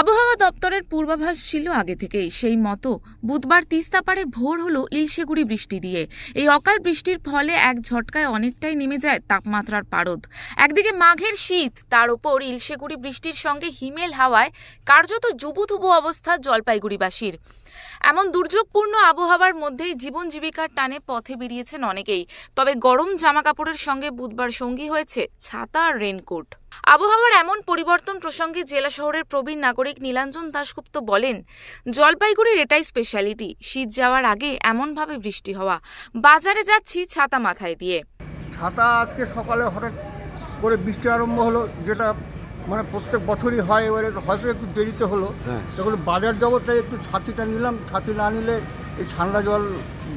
আবহাওয়া দপ্তরের পূর্বাভাস ছিল আগে থেকেই, সেই মতো বুধবার তিস্তাপাড়ে ভোর হলো ইলশেগুড়ি বৃষ্টি দিয়ে। এই অকাল বৃষ্টির ফলে এক ঝটকায় অনেকটাই নেমে যায় তাপমাত্রার পারদ। একদিকে মাঘের শীত, তার উপর ইলশেগুড়ি বৃষ্টির সঙ্গে হিমেল হাওয়ায় কার্যত জুবুথুবু অবস্থা জলপাইগুড়িবাসীর। এমন দুর্যোগপূর্ণ আবহাওয়ার মধ্যেই জীবন জীবিকার টানে পথে বেরিয়েছেন অনেকেই। তবে গরম জামা কাপড়ের সঙ্গে বুধবার সঙ্গী হয়েছে ছাতা আর রেনকোট। আবহাওয়ার এমন পরিবর্তন প্রসঙ্গে জেলা শহরের প্রবীণ নাগরিক নীলাঞ্জন দাশগুপ্ত বলেন, জলপাইগুড়ির এটাই স্পেশালিটি, শীত যাওয়ার আগে এমনভাবে বৃষ্টি হওয়া। বাজারে যাচ্ছি ছাতা মাথায় দিয়ে। ছাতা আজকে সকালে হঠাৎ করে বৃষ্টি আরম্ভ হলো, যেটা মানে প্রত্যেক বছরই হয়, এবারে হয়তো একটু দেরিতে হলো। তখন বাজার জগৎটাই একটু ছাতিটা নিলাম, ছাতি না নিলে এই ঠান্ডা জল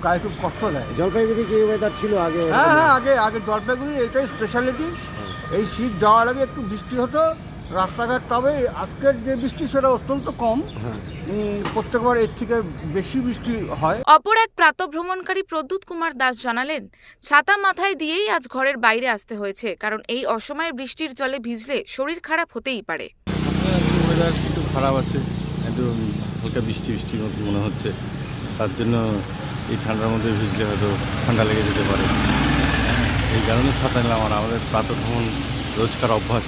গায়ে খুব কষ্ট দেয়। জলপাইগুড়ি কি ওয়েদার ছিল আগে? হ্যাঁ, আগে জলপাইগুড়ি এটাই স্পেশালিটি। এই শীত যাওয়ার আগে একটু বৃষ্টি হতো রাস্তাঘাট, তবে আজকের যে বৃষ্টি সেটা অত্যন্ত কম। প্রত্যেকবার এর থেকে বেশি বৃষ্টি হয়। অপর এক প্রাতঃভ্রমণকারী প্রদ্যুৎ কুমার দাস জানালেন, ছাতা মাথায় দিয়েই আজ ঘরের বাইরে আসতে হয়েছে, কারণ এই অসময়ে বৃষ্টির জলে ভিজলে শরীর খারাপ হতেই পারে। ওয়েদার একটু খারাপ আছে, একটু হালকা বৃষ্টি মতো মনে হচ্ছে, তার জন্য এই ঠান্ডার মধ্যে ভিজলে হয়তো ঠান্ডা লেগে যেতে পারে। এই কারণে ছাতা নিলাম, আমাদের প্রাতঃভ্রমণ রোজকার অভ্যাস।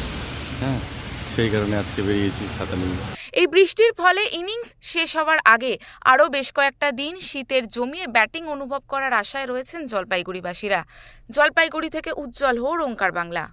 সেই কারণে আজকে বেরিয়েছি ছাতা নিয়ে। এই বৃষ্টির ফলে ইনিংস শেষ হওয়ার আগে আরও বেশ কয়েকটা দিন শীতের জমিয়ে ব্যাটিং অনুভব করার আশায় রয়েছেন জলপাইগুড়িবাসীরা। জলপাইগুড়ি থেকে উজ্জ্বল হোর, ওঙ্কার বাংলা।